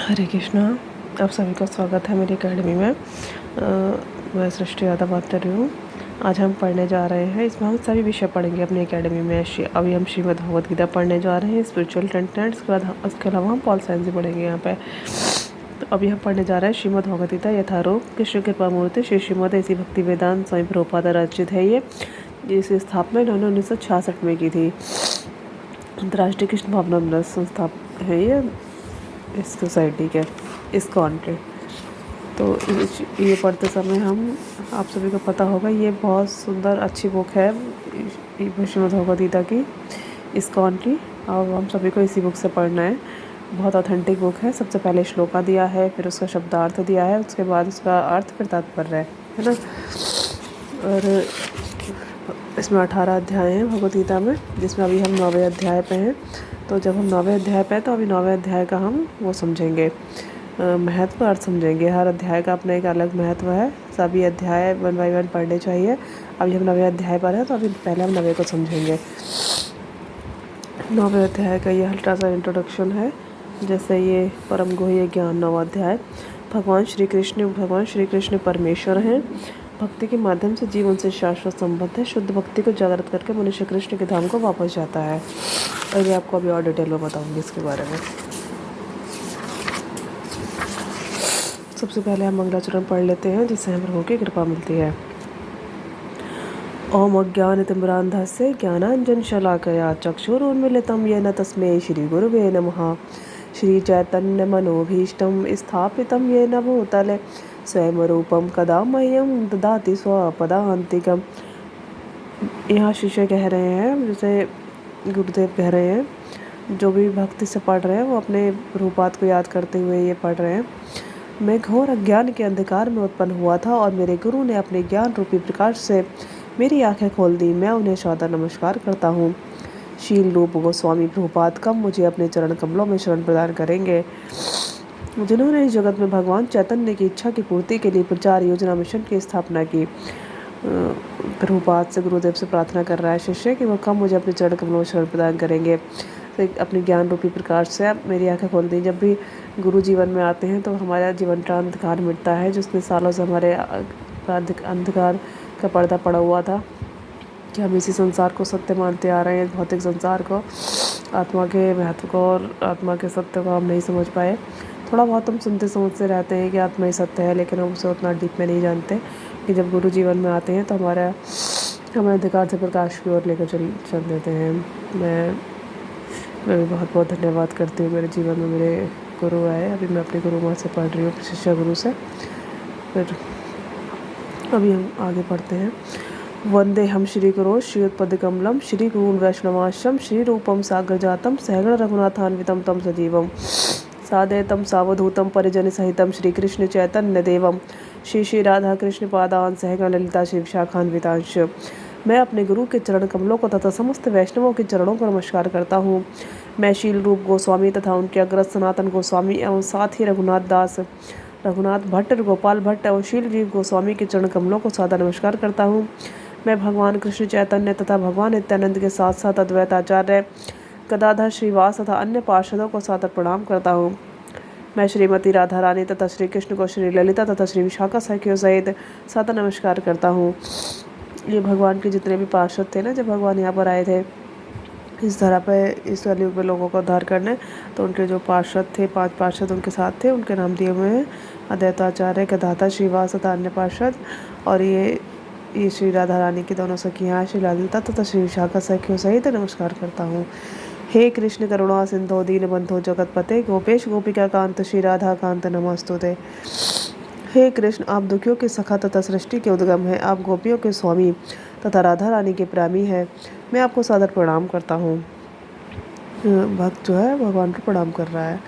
हरे कृष्णा। आप सभी का स्वागत है मेरी एकेडमी में। मैं सृष्टि यादव बात कर रही हूँ। आज हम पढ़ने जा रहे हैं, इसमें हम सभी विषय पढ़ेंगे अपनी एकेडमी में। अभी हम श्रीमद् भगवद गीता पढ़ने जा रहे हैं, स्पिरिचुअल कंटेंट। उसके अलावा हम पॉल साइंस भी पढ़ेंगे यहाँ पे। तो अभी हम पढ़ने जा रहे हैं श्रीमद् भगवद गीता यथारूप कृष्ण कृपा मूर्ति श्री श्रीमद ऐसी भक्ति वेदांत स्वामी प्रभुपाद रचित है। ये जिसकी स्थापना इन्होंने 1966 में की थी। अंतर्राष्ट्रीय कृष्ण भावनामृत संस्था है ये, इस सोसाइटी के, इस्कॉन के। तो ये पढ़ते समय आप सभी को पता होगा, ये बहुत सुंदर अच्छी बुक है श्रीमद् भगवद गीता की, इस्कॉन की। और हम सभी को इसी बुक से पढ़ना है। बहुत ऑथेंटिक बुक है। सबसे पहले श्लोका दिया है, फिर उसका शब्दार्थ दिया है, उसके बाद उसका अर्थ, फिर तात्पर्य है ना। और इसमें 18 अध्याय हैं भगवद गीता में, जिसमें अभी हम 9वें अध्याय पे हैं। तो जब हम 9वें अध्याय पे हैं तो अभी 9वें अध्याय का हम वो समझेंगे, महत्व, अर्थ समझेंगे। हर अध्याय का अपना एक अलग महत्व है। सभी अध्याय 1 बाय 1 पढ़ने चाहिए। अभी हम 9वें अध्याय पर हैं, तो अभी पहले हम 9वें को समझेंगे। 9वें अध्याय का ये हल्का सा इंट्रोडक्शन है। जैसे ये परम गुह्य ज्ञान 9वां अध्याय। भगवान श्री कृष्ण परमेश्वर हैं। भक्ति के माध्यम से जीवन से शाश्वत संबंध है। शुद्ध भक्ति को जागृत करके मनुष्य कृष्ण के धाम को वापस जाता है। और ये आपको अभी और डिटेल में बताऊंगी इसके बारे में। सबसे पहले हम मंगलाचरण पढ़ लेते हैं, जिससे हमें प्रभु की कृपा मिलती है। ओम अज्ञानतिमिरान्धस्य ज्ञानाञ्जनशलाकया चक्षुरुन्मीलितं येन तस्मै श्रीगुरुवे नमः। श्रीचैतन्यमनोभीष्टं स्थापितं येन भूतले स्वयं रूपं कदा मह्यं ददाति स्वपदान्तिकम्। यहाँ शिष्य कह रहे हैं, जैसे गुरुदेव कह रहे हैं, जो भी भक्ति से पढ़ रहे हैं वो अपने रूपात को याद करते हुए ये पढ़ रहे हैं। मैं घोर अज्ञान के अंधकार में उत्पन्न हुआ था और मेरे गुरु ने अपने ज्ञान रूपी प्रकाश से मेरी आंखें खोल दी। मैं उन्हें सादर नमस्कार करता हूँ। शील रूप गोस्वामी प्रभुपाद कब मुझे अपने चरण कमलों में शरण प्रदान करेंगे, जिन्होंने इस जगत में भगवान चैतन्य की इच्छा की पूर्ति के लिए प्रचार योजना मिशन की स्थापना की। प्रभुपाद से, गुरुदेव से प्रार्थना कर रहा है शिष्य कि वो कब मुझे अपने चरण कमलों में शरण प्रदान करेंगे। तो अपने ज्ञान रूपी प्रकाश से आप मेरी आंखें खोल दी। जब भी गुरु जीवन में आते हैं तो हमारा जीवन का अंधकार मिटता है, जिसने सालों से हमारे अंधकार का पर्दा पड़ा हुआ था कि हम इसी संसार को सत्य मानते आ रहे हैं, भौतिक संसार को, आत्मा के महत्व को और आत्मा के सत्य को हम नहीं समझ पाए। थोड़ा बहुत हम सुनते समझते रहते हैं कि आत्मा ही सत्य है, लेकिन हम उसे उतना डीप में नहीं जानते कि जब गुरु जीवन में आते हैं तो हमें अंधकार से प्रकाश की ओर लेकर चल देते हैं। मैं भी बहुत बहुत धन्यवाद करती हूँ। मेरे जीवन में मेरे गुरु आए। अभी मैं अपने गुरु माँ से पढ़ रही हूँ, शिष्य गुरु से। फिर अभी हम आगे पढ़ते हैं। वंदे हम श्री गुरो श्रीयुतपदकमलम श्री गुरून् वैष्णवाश्रम श्री रूपम सागर जातम सहगण रघुनाथान्वितम तम सजीवम सादेतम सावधूतम परिजन सहितम श्री कृष्ण चैतन्य देवम श्री श्री राधा कृष्ण पादान सहगण ललिता शिव शाखान्वितांश। मैं अपने गुरु के चरण कमलों को तथा समस्त वैष्णवों के चरणों को नमस्कार करता हूँ। मैं शील रूप गोस्वामी तथा उनके अग्रज सनातन गोस्वामी एवं साथ ही रघुनाथ भट्ट, गोपाल भट्ट एवं शील जीव गोस्वामी के चरण कमलों को सादर नमस्कार करता हूँ। मैं भगवान कृष्ण चैतन्य तथा भगवान नित्यानंद के साथ साथ अद्वैत आचार्य गदाधर श्रीवास तथा अन्य पार्षदों को सादर प्रणाम करता हूँ। मैं श्रीमती राधा रानी तथा श्री कृष्ण को श्री ललिता तथा श्री विशाखा सखियों सहित सादर नमस्कार करता हूँ। ये भगवान के जितने भी पार्षद थे ना, जब भगवान यहाँ पर आए थे इस धरा पे, इस कलयुग में लोगों को उद्धार करने, तो उनके जो पार्षद थे, 5 पार्षद उनके साथ थे, उनके नाम दिए हुए हैं अद्वैताचार्य, गदाधर श्रीवास तथा अन्य पार्षद। और ये श्री राधा रानी की दोनों सखियाँ श्री ललिता तथा श्री विशाखा सखियों सहित नमस्कार करता हूँ। हे कृष्ण करुणा सिंधो दीनबंधो जगतपते गोपेश गोपिका कांत श्री राधा कांत नमस्तुते। हे कृष्ण, आप दुखियों के सखा तथा सृष्टि के उद्गम हैं। आप गोपियों के स्वामी तथा राधा रानी के प्रेमी हैं। मैं आपको सादर प्रणाम करता हूँ। भक्त जो है भगवान को प्रणाम कर रहा है।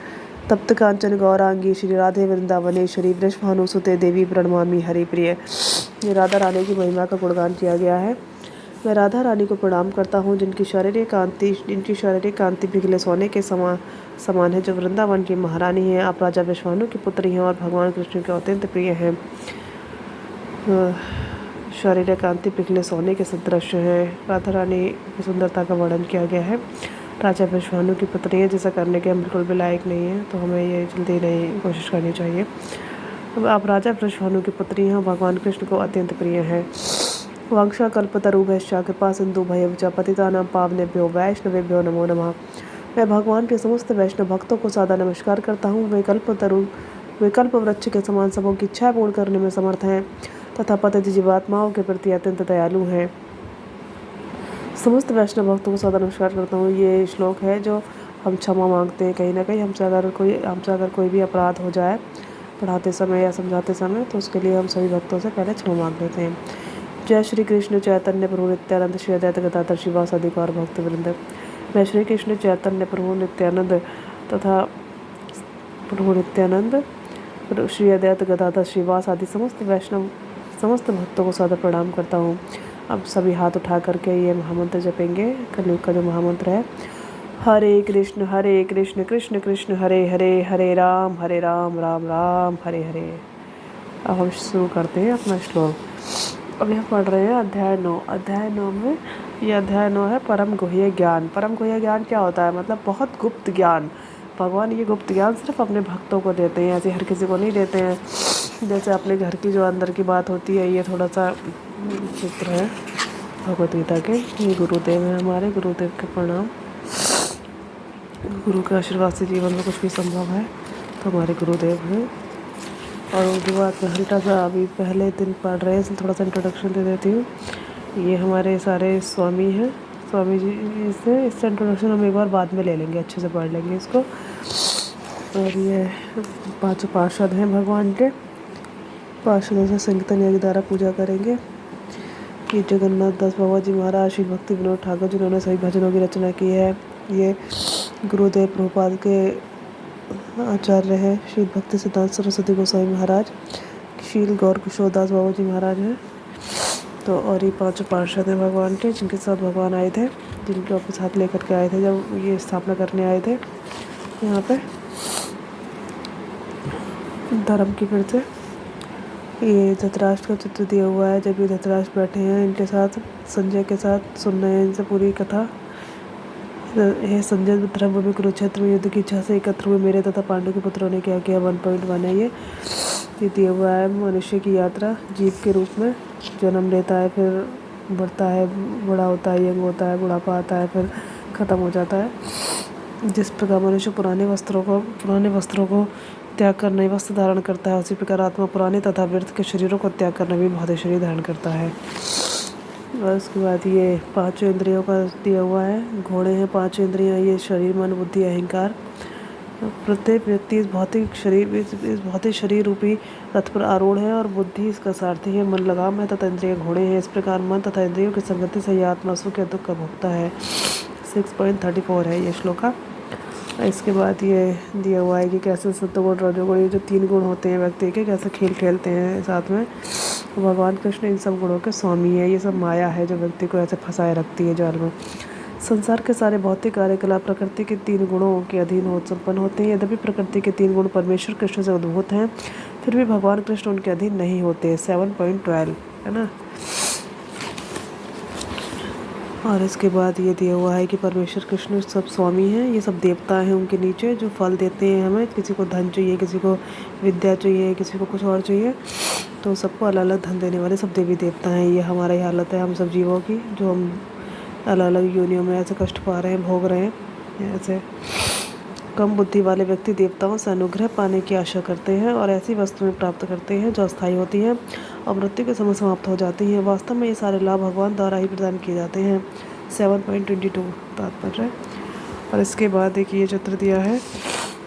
तप्त कांचन गौरांगी श्री राधे वृंदावनेश्वरी वृषभानुसुते देवी प्रणमामि हरिप्रिय। ये राधा रानी की महिमा का गुणगान किया गया है। मैं राधा रानी को प्रणाम करता हूँ, जिनकी शारीरिक कांति पिघले सोने के समान है, जो वृंदावन की महारानी है। आप राजा विश्वानु की पुत्री हैं और भगवान कृष्ण के अत्यंत प्रिय हैं। शारीरिक कांति पिघले सोने के सदृश है। राधा रानी की सुंदरता का वर्णन किया गया है। राजा विश्वानु की पुत्री है, जिसे करने के हम बिल्कुल भी लायक नहीं है, तो हमें ये जल्दी नहीं कोशिश करनी चाहिए। अब आप राजा विश्वानु की पुत्री हैं, भगवान कृष्ण को अत्यंत प्रिय हैं। वंशा कल्पतरुभ्यश्च कृपा सिंधु भयवच पतितानां पावनेभ्यो वैष्णवेभ्यो नमो नमः। मैं भगवान के समस्त वैष्णव भक्तों को सादा नमस्कार करता हूँ। वे कल्प वृक्ष के समान सबों की इच्छा पूर्ण करने में समर्थ हैं तथा पतित जीवात्माओं के प्रति अत्यंत दयालु हैं। समस्त वैष्णव भक्तों को सादा नमस्कार करता हूँ। ये श्लोक है जो हम क्षमा मांगते हैं। कहीं ना कहीं हमसे अगर कोई भी अपराध हो जाए पढ़ाते समय या समझाते समय, तो उसके लिए हम सभी भक्तों से पहले क्षमा मांग लेते हैं। जय श्री कृष्ण चैतन्य प्रभु नित्यानंद श्री अद्वैत गदाधर श्रीवासादि गौर भक्तवृंद। मैं श्री कृष्ण चैतन्य प्रभु नित्यानंद तथा प्रभु नित्यानंद श्री अद्वैत गदाधर श्रीवास आदि समस्त भक्तों को सादर प्रणाम करता हूँ। अब सभी हाथ उठा करके ये महामंत्र जपेंगे। कलयुग का जो महामंत्र है, हरे कृष्ण कृष्ण कृष्ण हरे हरे, हरे राम राम राम हरे हरे। अब हम शुरू करते हैं अपना श्लोक। अब हम पढ़ रहे हैं अध्याय 9। अध्याय 9 में ये अध्याय 9 है परम गुह्य ज्ञान। परम गुह्य ज्ञान क्या होता है? मतलब बहुत गुप्त ज्ञान। भगवान ये गुप्त ज्ञान सिर्फ अपने भक्तों को देते हैं, ऐसे हर किसी को नहीं देते हैं। जैसे अपने घर की जो अंदर की बात होती है, ये थोड़ा सा चित्र है भगवत गीता के। ये गुरुदेव है हमारे, गुरुदेव के प्रणाम। गुरु के आशीर्वाद से जीवन में कुछ भी संभव है, तो हमारे गुरुदेव हैं। और उनकी बात में हल्का सा अभी पहले दिन पढ़ रहे हैं, थोड़ा सा इंट्रोडक्शन दे देती हूँ। ये हमारे सारे स्वामी हैं, स्वामी जी से इससे इंट्रोडक्शन हम एक बार बाद में ले लेंगे, अच्छे से पढ़ लेंगे इसको। और ये 5 पार्षद हैं भगवान के। पार्षदों से संकीर्तन यज्ञ द्वारा पूजा करेंगे। ये जगन्नाथ दास बाबा जी महाराज, श्री भक्ति विनोद ठाकुर, जिन्होंने सभी भजनों की रचना की है। ये गुरुदेव प्रभुपाद के आचार्य है। श्री भक्ति सिद्धांत सरस्वती गोस्वामी महाराज, शील गौर किशोर दास बाबा जी महाराज हैं। तो और ये 5 पार्षद हैं भगवान के, जिनके साथ भगवान आए थे, जिनके अपने साथ लेकर के आए थे जब ये स्थापना करने आए थे यहाँ पे धर्म की। फिर से ये धृतराष्ट्र का चित्र दिया हुआ है। जब ये धृतराष्ट्र बैठे हैं इनके साथ, संजय के साथ सुन रहे हैं इनसे पूरी कथा। हे संजय, रणभूमि कुरुक्षेत्र में युद्ध की इच्छा से एकत्र हुए मेरे तथा पांडु के पुत्रों ने क्या किया। 1.1 है ये दिया हुआ है। मनुष्य की यात्रा जीव के रूप में जन्म लेता है, फिर बढ़ता है, बड़ा होता है, यंग होता है, बुढ़ापा आता है, फिर ख़त्म हो जाता है। जिस प्रकार मनुष्य पुराने वस्त्रों को त्याग कर नए वस्त्र धारण करता है, उसी प्रकार आत्मा पुराने तथा व्यर्थ के शरीरों को त्याग कर नवीन भौतिक शरीर धारण करता है। और उसके बाद ये 5 इंद्रियों का दिया हुआ है। घोड़े हैं 5 इंद्रियां, ये शरीर, मन, बुद्धि, अहंकार। प्रत्येक व्यक्ति इस भौतिक शरीर रूपी रथ पर आरूढ़ है और बुद्धि इसका सारथी है। मन लगाम है तथा इंद्रिय घोड़े हैं। इस प्रकार मन तथा इंद्रियों की संगति से यह आत्मा सुख या दुख का भोगता है। 6.34 है ये श्लोका। इसके बाद ये दिया हुआ है कि कैसे सत्वगुण, रजोगुण, ये जो 3 गुण होते हैं व्यक्ति के, कैसे खेल खेलते हैं साथ में। भगवान कृष्ण इन सब गुणों के स्वामी है। ये सब माया है जो व्यक्ति को ऐसे फंसाए रखती है जाल में। संसार के सारे भौतिक कार्यकलाप प्रकृति के 3 गुणों के अधीन संपन्न होते हैं। यद्यपि प्रकृति के 3 गुण परमेश्वर कृष्ण से उद्भूत हैं, फिर भी भगवान कृष्ण उनके अधीन नहीं होते। 7.12 है ना। और इसके बाद ये दिया हुआ है कि परमेश्वर कृष्ण सब स्वामी हैं। ये सब देवता हैं उनके नीचे, जो फल देते हैं हमें। किसी को धन चाहिए, किसी को विद्या चाहिए, किसी को कुछ और चाहिए, तो सबको अलग अलग धन देने वाले सब देवी देवता हैं। ये हमारी हालत है हम सब जीवों की, जो हम अलग अलग योनियों में ऐसे कष्ट पा रहे हैं, भोग रहे हैं। ऐसे कम बुद्धि वाले व्यक्ति देवताओं से अनुग्रह पाने की आशा करते हैं और ऐसी वस्तुएं प्राप्त करते हैं जो अस्थायी होती हैं और मृत्यु के समय समाप्त हो जाती हैं। वास्तव में ये सारे लाभ भगवान द्वारा ही प्रदान किए जाते हैं। 7.22 तात्पर्य। और इसके बाद एक ये चित्र दिया है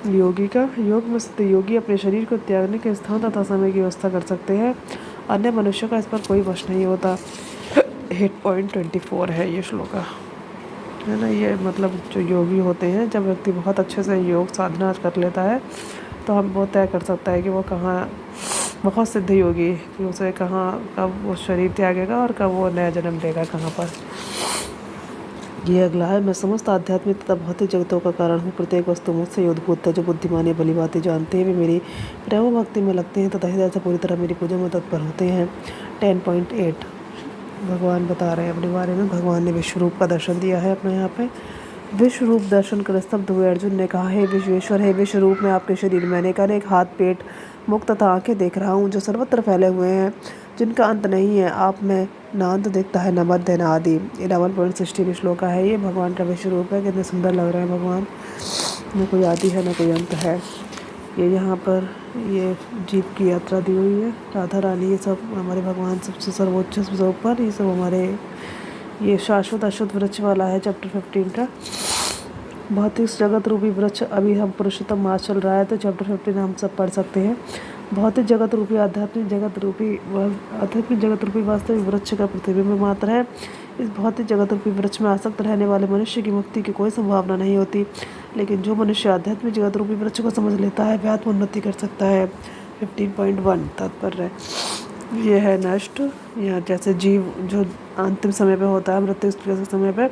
योगी का। योग में स्थित योगी अपने शरीर को त्यागने के स्थान तथा समय की व्यवस्था कर सकते हैं। अन्य मनुष्यों का इस पर कोई वश नहीं होता। 8.24 है ये श्लोका, है ना। ये मतलब जो योगी होते हैं, जब व्यक्ति बहुत अच्छे से योग साधना कर लेता है, तो हम वो तय कर सकता है कि वो कहाँ, बहुत सिद्ध योगी, कि उसे कहाँ कब वो शरीर त्यागेगा और कब वो नया जन्म लेगा, कहाँ पर। ये अगला है। मैं समस्त आध्यात्मिक तथा भौतिक जगतों का कारण हूँ। प्रत्येक वस्तु मुझसे उद्भूत है। जो बुद्धिमान या भली बातें जानते हैं वे मेरी प्रेम भक्ति में लगते हैं तथा हृदय से पूरी तरह मेरी पूजा में तत्पर होते हैं। 10.8 भगवान बता रहे हैं अपने बारे में। भगवान ने विश्व रूप का दर्शन दिया है अपने यहाँ पे। विश्व रूप दर्शन कर स्तब्ध हुए अर्जुन ने कहा, हे विश्वेश्वर, हे विश्व रूप में आपके शरीर में अनेक हाथ, पेट, मुख तथा आंखें देख रहा हूँ, जो सर्वत्र फैले हुए हैं, जिनका अंत नहीं है। आप में न अंत दिखता है, न मध्य, न आदि। 11.16 श्लोक का है ये। भगवान का विश्व रूप है। कितने सुंदर लग रहे हैं भगवान। न कोई आदि है, न कोई अंत है। ये यहाँ पर ये जीव की यात्रा दी हुई है। राधा रानी, ये सब हमारे भगवान सबसे सर्वोच्च, सबसे ऊपर। ये सब हमारे, ये शाश्वत अश्वत्थ वृक्ष वाला है चैप्टर 15 का। भौतिक जगत रूपी वृक्ष, अभी हम पुरुषोत्तम मास चल रहा है तो चैप्टर 15 हम सब पढ़ सकते हैं। भौतिक जगत रूपी आध्यात्मिक जगत रूपी वास्तविक वृक्ष का प्रतिबिंब मात्र है। इस भौतिक जगत रूपी वृक्ष में आसक्त रहने वाले मनुष्य की मुक्ति की कोई संभावना नहीं होती, लेकिन जो मनुष्य आध्यात्मिक जगत रूपी वृक्ष को समझ लेता है वह आत्मोन्नति कर सकता है। 15.1 तात्पर्य ये है नष्ट। यहाँ जैसे जीव जो अंतिम समय पे होता है, मृत्यु के समय पे,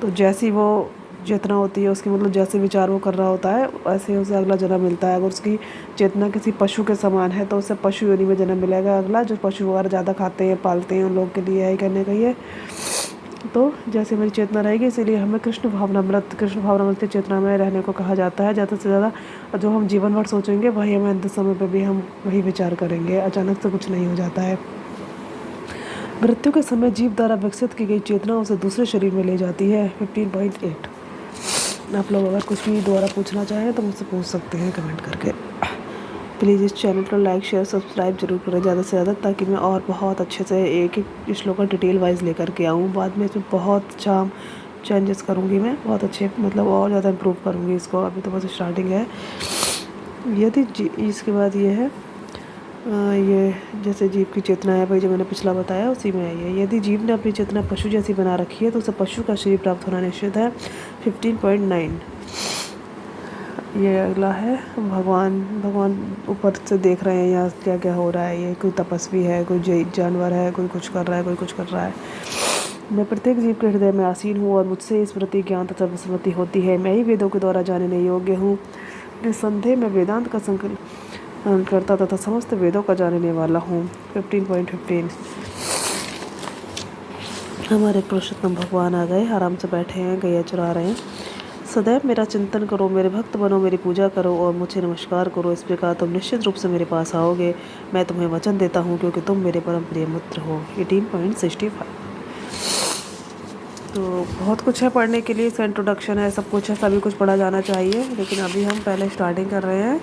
तो जैसी वो चेतना होती है उसकी, मतलब जैसे विचार वो कर रहा होता है वैसे ही उसे अगला जन्म मिलता है। अगर उसकी चेतना किसी पशु के समान है तो उसे पशु योनि में जन्म मिलेगा अगला। जो पशु वगैरह ज़्यादा खाते हैं, पालते हैं, उन लोगों के लिए यही करने का ही है। तो जैसे मेरी चेतना रहेगी, इसीलिए हमें कृष्ण भावनामृत की चेतना में रहने को कहा जाता है। ज़्यादा से ज़्यादा जो हम जीवन भर सोचेंगे वही हमें अंत समय पर भी हम वही विचार करेंगे। अचानक से कुछ नहीं हो जाता है। मृत्यु के समय जीव द्वारा विकसित की गई चेतना उसे दूसरे शरीर में ले जाती है। 15.8 आप लोग अगर कुछ भी दोबारा पूछना चाहें तो मुझसे पूछ सकते हैं कमेंट करके। प्लीज़ इस चैनल को लाइक, शेयर, सब्सक्राइब जरूर करें ज़्यादा से ज़्यादा, ताकि मैं और बहुत अच्छे से एक एक श्लोक का डिटेल वाइज लेकर के आऊँ। बाद में इसमें बहुत अच्छा चेंजेस करूँगी मैं, बहुत अच्छे, मतलब और ज़्यादा इम्प्रूव करूँगी इसको। अभी तो बस स्टार्टिंग है। यदि इसके बाद ये है, ये जैसे जीव की चेतना है भाई, जो मैंने पिछला बताया उसी में है ये। यदि जीव ने अपनी चेतना पशु जैसी बना रखी है तो उसे पशु का शरीर प्राप्त होना निश्चित है। 15.9 ये अगला है। भगवान ऊपर से देख रहे हैं यहाँ क्या क्या हो रहा है। ये कोई तपस्वी है, कोई जानवर है, कोई कुछ कर रहा है, कोई कुछ कर रहा है। मैं प्रत्येक जीव के हृदय में आसीन हूँ और मुझसे स्मृति, ज्ञान तथा स्मृति होती है। मैं ही वेदों के द्वारा जानने योग्य हूँ। निस्संदेह मैं वेदांत का संकल्प करता तथा समस्त वेदों का जानने वाला हूँ। 15.15 हमारे पुरुषोत्तम भगवान आ गए, आराम से बैठे हैं, गैया चुरा रहे हैं। सदैव मेरा चिंतन करो, मेरे भक्त बनो, मेरी पूजा करो और मुझे नमस्कार करो। इस प्रकार तुम निश्चित रूप से मेरे पास आओगे। मैं तुम्हें वचन देता हूँ, क्योंकि तुम मेरे परम प्रिय मित्र हो। 18.65 तो बहुत कुछ है पढ़ने के लिए। इसका इंट्रोडक्शन है, सब कुछ है, सभी कुछ पढ़ा जाना चाहिए, लेकिन अभी हम पहले स्टार्टिंग कर रहे हैं।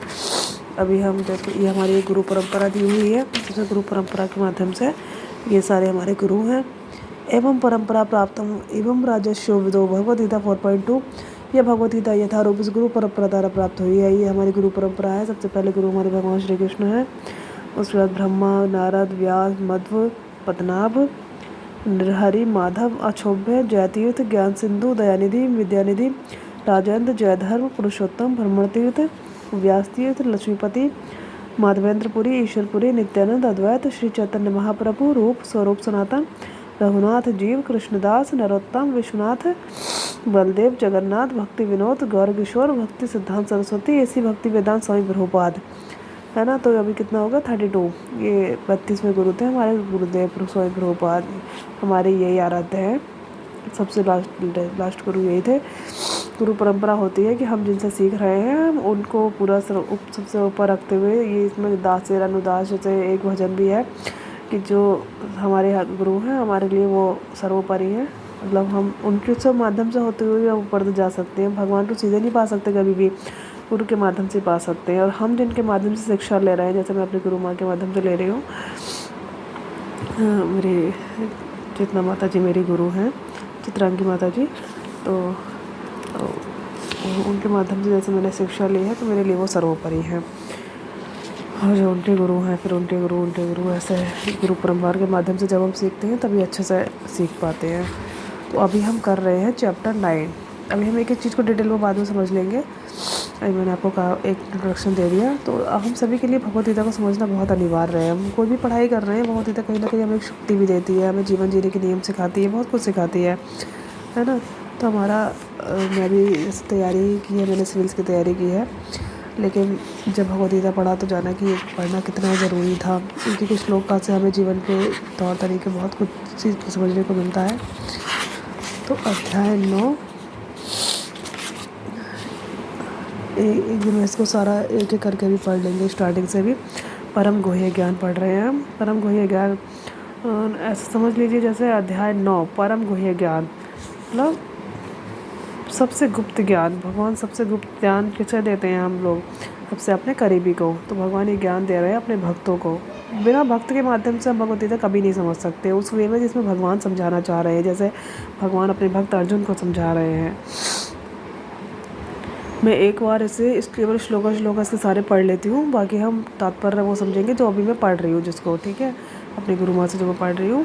अभी हम जैसे ये हमारी एक गुरु परंपरा दी हुई है, जिस गुरु परंपरा के माध्यम से ये सारे हमारे गुरु हैं। एवं परंपरा प्राप्तम एवं राजस्व विदो भगवद्गीता 4.2 यह भगवद्गीता यथारूप इस गुरु परंपरा द्वारा प्राप्त हुई है। ये हमारी गुरु परंपरा है। सबसे पहले गुरु हमारे भगवान श्री कृष्ण है, उसके बाद ब्रह्मा, नारद, व्यास, मध्व, पद्मनाभ, नरहरि, माधव, अक्षोभ्य, जयतीर्थ, ज्ञान सिंधु, दयानिधि, विद्यानिधि, राजेंद्र, जयधर्म, पुरुषोत्तम, भ्रमणतीर्थ, व्यासतीर्थ, लक्ष्मीपति, माधवेंद्रपुरी, ईश्वरपुरी, नित्यानंद, अद्वैत, श्री चैतन्य महाप्रभु, रूप स्वरूप सनातन, रघुनाथ, जीव, कृष्णदास, नरोत्तम, विश्वनाथ, बलदेव, जगन्नाथ, भक्ति विनोद, गौर किशोर, भक्ति सिद्धांत सरस्वती, ऐसी भक्ति वेदांत स्वामी प्रभुपाद, है ना। तो अभी कितना होगा 32। ये 32वें गुरु थे हमारे गुरुदेव स्वामी प्रभुपाद। हमारे यही आराध्य हैं, सबसे लास्ट गुरु यही थे। गुरु परंपरा होती है कि हम जिनसे सीख रहे हैं उनको पूरा सबसे ऊपर रखते हुए, ये इसमें दासेर अनुदास जैसे एक भजन भी है कि जो हमारे गुरु हैं हमारे लिए वो सर्वोपरि हैं। मतलब हम उनके सब माध्यम से होते हुए हम ऊपर तो जा सकते हैं। भगवान को सीधे नहीं पा सकते कभी भी, गुरु के माध्यम से पा सकते हैं। और हम जिनके माध्यम से शिक्षा ले रहे हैं, जैसे मैं अपने गुरु माँ के माध्यम से ले रही हूँ, मेरी चितना माता जी मेरी गुरु हैं, चित्रांगी माता जी, तो उनके माध्यम से जैसे मैंने शिक्षा ली है तो मेरे लिए वो सर्वोपरि हैं। और जो उनके गुरु हैं, फिर उनके गुरु ऐसे गुरु परंपरा के माध्यम से जब हम सीखते हैं तभी अच्छे से सीख पाते हैं। तो अभी हम कर रहे हैं चैप्टर 9। अभी हम एक एक चीज़ को डिटेल में बाद में समझ लेंगे। अभी मैंने आपको कहा, एक इंट्रोडक्शन दे दिया। तो हम सभी के लिए भगवद्गीता को समझना बहुत अनिवार्य है। हम कोई भी पढ़ाई कर रहे हैं, भगवद्गीता कहीं ना कहीं हमें एक शक्ति भी देती है, हमें जीवन जीने के नियम सिखाती है, बहुत कुछ सिखाती है ना। तो हमारा मैं भी इस तैयारी की है, मैंने सिविल्स की तैयारी की है, लेकिन जब भगवद्गीता पढ़ा तो जाना कि पढ़ना कितना ज़रूरी था। इनके कुछ श्लोक से हमें जीवन के तौर तरीके बहुत कुछ चीज़ समझने को मिलता है। तो अध्याय 9 एक दिन इसको सारा एक एक करके भी पढ़ लेंगे, स्टार्टिंग से भी। परम गुह्य ज्ञान पढ़ रहे हैं हम। परम गुह्य ज्ञान ऐसा समझ लीजिए जैसे अध्याय 9 परम गुह्य ज्ञान, मतलब सबसे गुप्त ज्ञान। भगवान सबसे गुप्त ज्ञान किसे देते हैं हम लोग? सबसे अपने करीबी को। तो भगवान ये ज्ञान दे रहे हैं अपने भक्तों को। बिना भक्त के माध्यम से हम भगवद गीता कभी नहीं समझ सकते उस वे में जिसमें भगवान समझाना चाह रहे हैं, जैसे भगवान अपने भक्त अर्जुन को समझा रहे हैं। मैं एक बार इसे इस केवल श्लोका इसके सारे पढ़ लेती हूँ, बाकी हम तात्पर्य वो समझेंगे जो अभी मैं पढ़ रही हूँ जिसको, ठीक है, अपनी गुरु माँ से जो मैं पढ़ रही हूँ।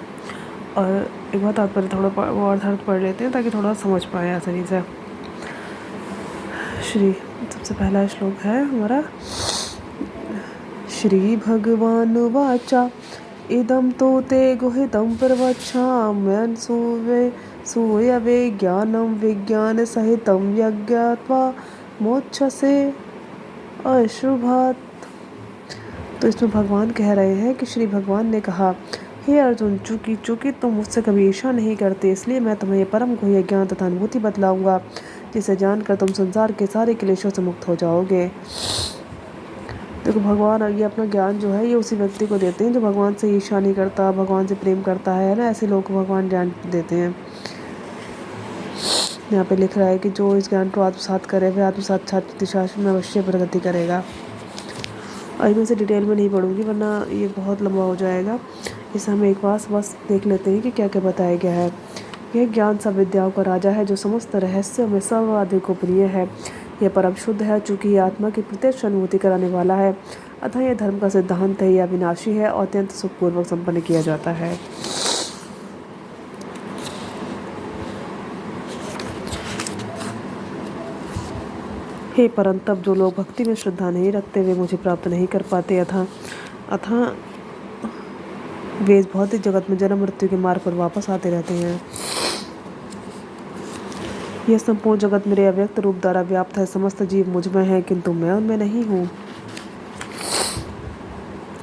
और एक बार तात्पर्य थोड़ा और अर्थ पढ़ लेते हैं ताकि थोड़ा समझ पाए आसानी से। श्री सबसे पहला श्लोक है हमारा। श्री भगवान वाचा इदं तो ते गुहितं प्रवक्ष्याम्यहं सूयवे ज्ञानं विज्ञानसहितं यज्ञात्वा मोक्षसे अशुभात्। तो इसमें भगवान कह रहे हैं कि श्री भगवान ने कहा, हे अर्जुन, चूंकि तुम मुझसे कभी ईर्ष्या नहीं करते, इसलिए मैं तुम्हें ये परम गुह्य ज्ञान तथा अनुभूति बतलाऊंगा, जिसे जानकर तुम संसार के सारे क्लेशों से मुक्त हो जाओगे। देखो भगवान ये अपना ज्ञान जो है ये उसी व्यक्ति को देते हैं जो भगवान से ईर्ष्या नहीं करता, भगवान से प्रेम करता है ना, ऐसे लोग को भगवान ज्ञान देते हैं। यहाँ पे लिख रहा है कि जो इस ज्ञान को आत्मसात करे वह आत्मसात दिशा में अवश्य प्रगति करेगा। और मैं इसे डिटेल में नहीं पढ़ूंगी वरना ये बहुत लंबा हो जाएगा। इसे हम एक बार बस देख लेते हैं कि क्या क्या बताया गया है। यह ज्ञान सब विद्याओं का राजा है, जो समस्त रहस्यों में सर्वाधिक को प्रिय है। यह परम शुद्ध है, चूँकि यह आत्मा की प्रत्यक्ष अनुभूति कराने वाला है। अतः यह धर्म का सिद्धांत है, यह अविनाशी है और अत्यंत सुखपूर्वक संपन्न किया जाता है। हे परंतप, जो लोग भक्ति में श्रद्धा नहीं रखते वे मुझे प्राप्त नहीं कर पाते, अतः वे इस भौतिक जगत में जन्म मृत्यु के मार्ग पर वापस आते रहते हैं। यह संपूर्ण जगत मेरे अव्यक्त रूप द्वारा व्याप्त है। समस्त जीव मुझ में है किंतु मैं उनमें नहीं हूँ।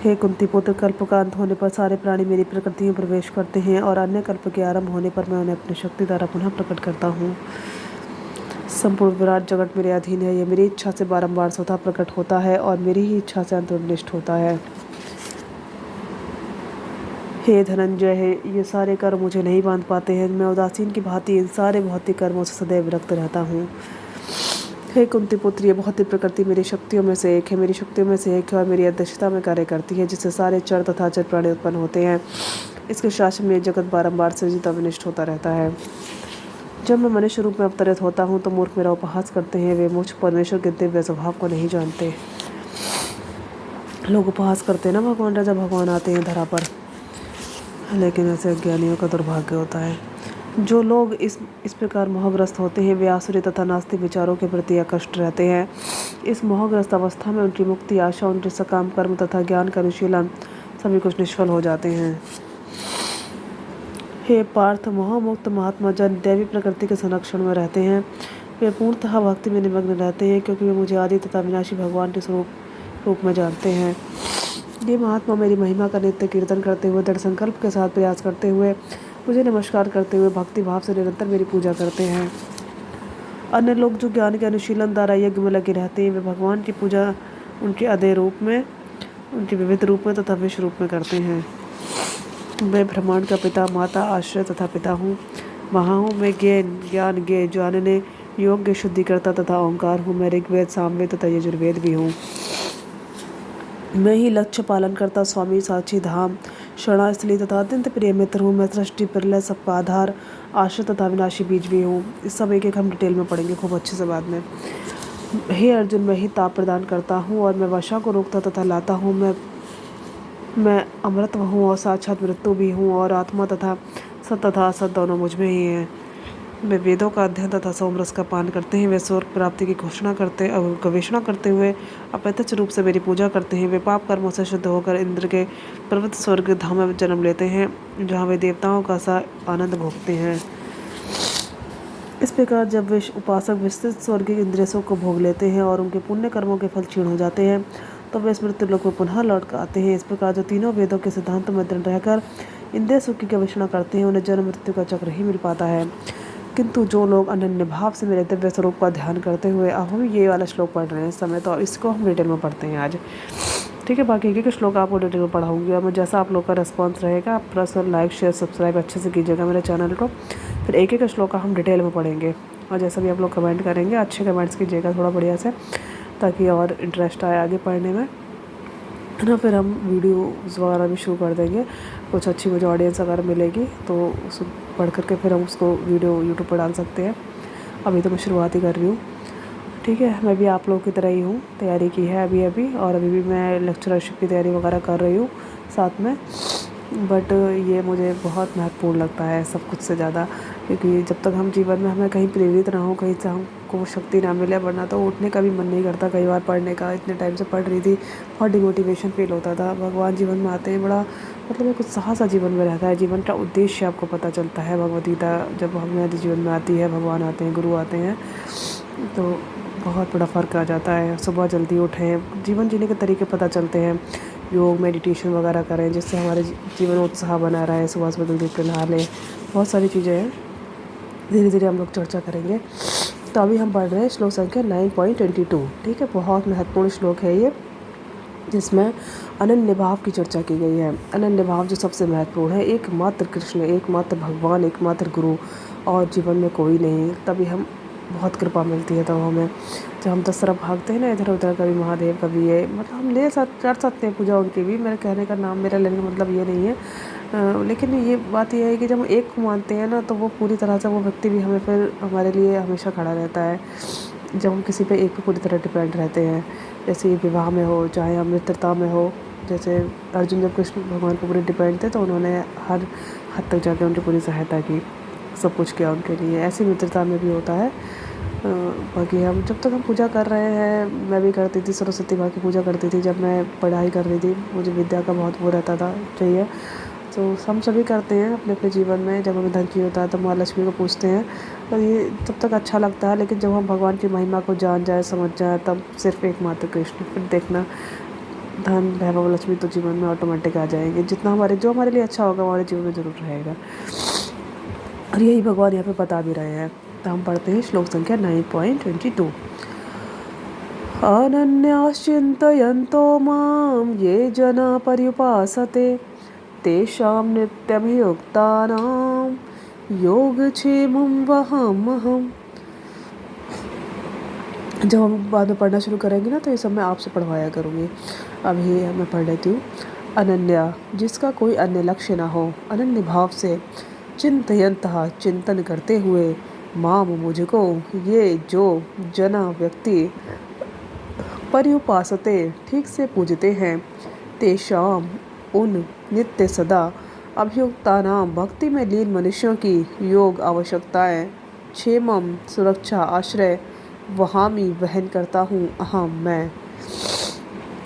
हे कुंती पुत्र, कल्प का अंत होने पर सारे प्राणी मेरी प्रकृति में प्रवेश करते हैं और अन्य कल्प के आरंभ होने पर मैं उन्हें अपनी शक्ति द्वारा पुनः प्रकट करता हूँ। संपूर्ण विराट जगत मेरे अधीन है। यह मेरी इच्छा से बारंबार स्वतः प्रकट होता है और मेरी ही इच्छा से अंतर्निष्ठ होता है। हे धनंजय, ये सारे कर्म मुझे नहीं बांध पाते हैं। मैं उदासीन की भांति इन सारे भौतिक कर्मों से सदैव विरक्त रहता हूँ। हे कुंती पुत्र, ये भौतिक प्रकृति मेरी शक्तियों में से एक है, मेरी शक्तियों में से एक है और मेरी अध्यक्षता में कार्य करती है, जिससे सारे चर तथा अचर प्राणी उत्पन्न होते हैं। इसके शासन में जगत बारंबार सृजित अविनष्ट होता रहता है। जब मैं मनुष्य रूप में अवतरित होता हूँ तो मूर्ख मेरा उपहास करते हैं। वे मुझ परमेश्वर के दिव्य स्वभाव को नहीं जानते। लोग उपहास करते हैं ना भगवान, राजा भगवान आते हैं धरा पर, लेकिन ऐसे अज्ञानियों का दुर्भाग्य होता है। जो लोग इस प्रकार मोहग्रस्त होते हैं वे आसुरी तथा नास्तिक विचारों के प्रति आकृष्ट रहते हैं। इस मोहग्रस्त अवस्था में उनकी मुक्ति, आशा, उनके सकाम कर्म तथा ज्ञान का अनुशीलन सभी कुछ निष्फल हो जाते हैं। हे पार्थ, मोहमुक्त महात्मा जन दैवी प्रकृति के संरक्षण में रहते हैं। वे पूर्णतः भक्ति में निमग्न रहते हैं, क्योंकि वे मुझे आदि तथा विनाशी भगवान के स्वरूप रूप में जानते हैं। ये महात्मा मेरी महिमा का नित्य कीर्तन करते हुए, दृढ़ संकल्प के साथ प्रयास करते हुए, मुझे नमस्कार करते हुए भक्ति भाव से निरंतर मेरी पूजा करते हैं। अन्य लोग जो ज्ञान के अनुशीलन द्वारा यज्ञ में लगे रहते हैं वे भगवान की पूजा उनके अधेय रूप में, उनके विविध रूप में तथा विश्व रूप में करते हैं। मैं ब्रह्मांड का पिता, माता, आश्रय तथा पिता हूँ। वहाँ हूँ मैं ज्ञान जानने योग्य शुद्धिकर्ता तथा ओंकार हूँ। मैं ऋग्वेद, सामवेद तथा यजुर्वेद भी हूँ। मैं ही लक्ष्य पालन करता, स्वामी, साक्षी, धाम, शरणास्थली तथा अत्यंत प्रिय मित्र हूँ। मैं सृष्टि, प्रलय, सबका आधार, आश्रय तथा विनाशी बीज भी हूँ। इस सब एक एक हम डिटेल में पढ़ेंगे खूब अच्छे से बाद में। हे अर्जुन, मैं ही ताप प्रदान करता हूँ और मैं वर्षा को रोकता तथा लाता हूँ। मैं अमृत हूँ और साक्षात मृत्यु भी हूँ, और आत्मा तथा असत दोनों मुझ में ही हैं। वे वेदों का अध्ययन तथा सोमरस का पान करते हैं। वे स्वर्ग प्राप्ति की गवेषणा करते हुए अप्रत्यक्ष रूप से मेरी पूजा करते हैं। वे पाप कर्मों से शुद्ध होकर इंद्र के पर्वत स्वर्ग धाम में जन्म लेते हैं, जहाँ वे देवताओं का सा आनंद भोगते हैं। इस प्रकार जब वे उपासक विस्तृत स्वर्गीय इंद्रिय सुख को भोग लेते हैं और उनके पुण्य कर्मों के फल क्षीण हो जाते हैं, तो वे स्मृति लोक में पुनः लौट कर आते हैं। इस प्रकार जो तीनों वेदों के सिद्धांतों में दृढ़ रहकर इंद्रिय सुख की गवेषणा करते हैं, उन्हें जन्म मृत्यु का चक्र ही मिल पाता है। किंतु जो लोग अनन्य भाव से मेरे दिव्य स्वरूप का ध्यान करते हुए, अब हम ये वाला श्लोक पढ़ रहे हैं इस समय, तो इसको हम डिटेल में पढ़ते हैं आज। ठीक है, बाकी एक श्लोक आपको डिटेल में पढ़ाऊंगी और मैं जैसा आप लोग का रिस्पॉन्स रहेगा, आप पर्सनल लाइक शेयर सब्सक्राइब अच्छे से कीजिएगा मेरे चैनल को। फिर एक एक श्लोक का हम डिटेल में पढ़ेंगे और जैसा भी आप लोग कमेंट करेंगे अच्छे कमेंट्स कीजिएगा थोड़ा बढ़िया से, ताकि और इंटरेस्ट आए आगे पढ़ने में, है ना। फिर हम वीडियोज़ वगैरह भी शुरू कर देंगे, कुछ अच्छी मुझे ऑडियंस अगर मिलेगी तो उस पढ़ करके फिर हम उसको वीडियो यूट्यूब पर डाल सकते हैं। अभी तो मैं शुरुआत ही कर रही हूँ। ठीक है, मैं भी आप लोगों की तरह ही हूँ, तैयारी की है अभी और अभी भी मैं लेक्चरशिप की तैयारी वगैरह कर रही हूँ साथ में। बट ये मुझे बहुत महत्वपूर्ण लगता है सब कुछ से ज़्यादा, क्योंकि जब तक हम जीवन में हमें कहीं प्रेरित ना हो, कहीं से हमको शक्ति ना मिले, वरना तो उठने का भी मन नहीं करता कई बार पढ़ने का। इतने टाइम से पढ़ रही थी, बहुत डिमोटिवेशन फील होता था। भगवान जीवन में आते हैं, बड़ा मतलब एक उत्साह सा जीवन में रहता है, जीवन का उद्देश्य आपको पता चलता है। भगवद गीता जब हमारे जीवन में आती है, भगवान आते हैं, गुरु आते हैं, तो बहुत बड़ा फ़र्क आ जाता है। सुबह जल्दी उठें, जीवन जीने के तरीके पता चलते हैं, योग मेडिटेशन वगैरह करें जिससे हमारे जीवन में उत्साह बना रहे। सुबह सुबह जल्दी उठ कर नहा लें, बहुत सारी चीज़ें हैं, धीरे धीरे हम लोग चर्चा करेंगे। तो अभी हम पढ़ रहे हैं श्लोक संख्या 9.22। ठीक है, बहुत महत्वपूर्ण श्लोक है ये, जिसमें अनन्य भाव की चर्चा की गई है। अनन्य भाव जो सबसे महत्वपूर्ण है, एकमात्र कृष्ण, एकमात्र भगवान, एकमात्र गुरु, और जीवन में कोई नहीं। तभी हम बहुत कृपा मिलती है तब हमें। जब हम 10 तरफ भागते हैं ना इधर उधर, कभी महादेव कभी ये, मतलब हम कर सकते हैं पूजा उनकी भी, मेरे कहने का नाम मेरा लेने का मतलब ये नहीं है। लेकिन ये बात ये है कि जब हम एक को मानते हैं ना, तो वो पूरी तरह से वो व्यक्ति भी हमें फिर हमारे लिए हमेशा खड़ा रहता है। जब हम किसी पे एक पे पूरी तरह डिपेंड रहते हैं, जैसे विवाह में हो चाहे हम मित्रता में हो, जैसे अर्जुन जब कृष्ण भगवान पर पूरे डिपेंड थे तो उन्होंने हर हद तक जाके उनकी पूरी सहायता की, सब कुछ किया उनके लिए। ऐसी मित्रता में भी होता है। बाकी हम जब तक हम पूजा कर रहे हैं, मैं भी करती थी, सरस्वती माँ की पूजा करती थी जब मैं पढ़ाई कर रही थी, मुझे विद्या का बहुत वो रहता था चाहिए। तो हम सभी करते हैं अपने अपने जीवन में, जब हमें धन चाहिए होता है तो माँ लक्ष्मी को पूछते हैं, तो ये तब तक अच्छा लगता है। लेकिन जब हम भगवान की महिमा को जान जाए, समझ जाए, तब सिर्फ एकमात्र कृष्ण, फिर देखना धन वैभव लक्ष्मी तो जीवन में ऑटोमेटिक आ जाएंगे। जितना जो हमारे लिए अच्छा होगा हमारे जीवन में ज़रूर रहेगा, और यही भगवान यहाँ पे बता भी रहे हैं। तो हम पढ़ते हैं श्लोक संख्या 9.22। अनन्याश्चिन्तयन्तो मां ये जना पर्युपासते तेषां नित्यभियुक्तानां योगक्षेमं वहाम्यहम्। जब हम बाद में पढ़ना शुरू करेंगे ना, तो ये सब मैं आपसे पढ़वाया करूँगी। अभी मैं पढ़ लेती हूँ। अनन्या, जिसका कोई अन्य लक्ष्य ना हो, अनन्य भाव से चिंतयन्तः, चिंतन करते हुए, माम मुझको, ये जो जना व्यक्ति पर्युपासते ठीक से पूजते हैं, तेषाम उन नित्य सदा अभियुक्तानाम भक्ति में लीन मनुष्यों की योग आवश्यकताएं, क्षेमम सुरक्षा आश्रय वहामी वहन करता हूँ अहम मैं।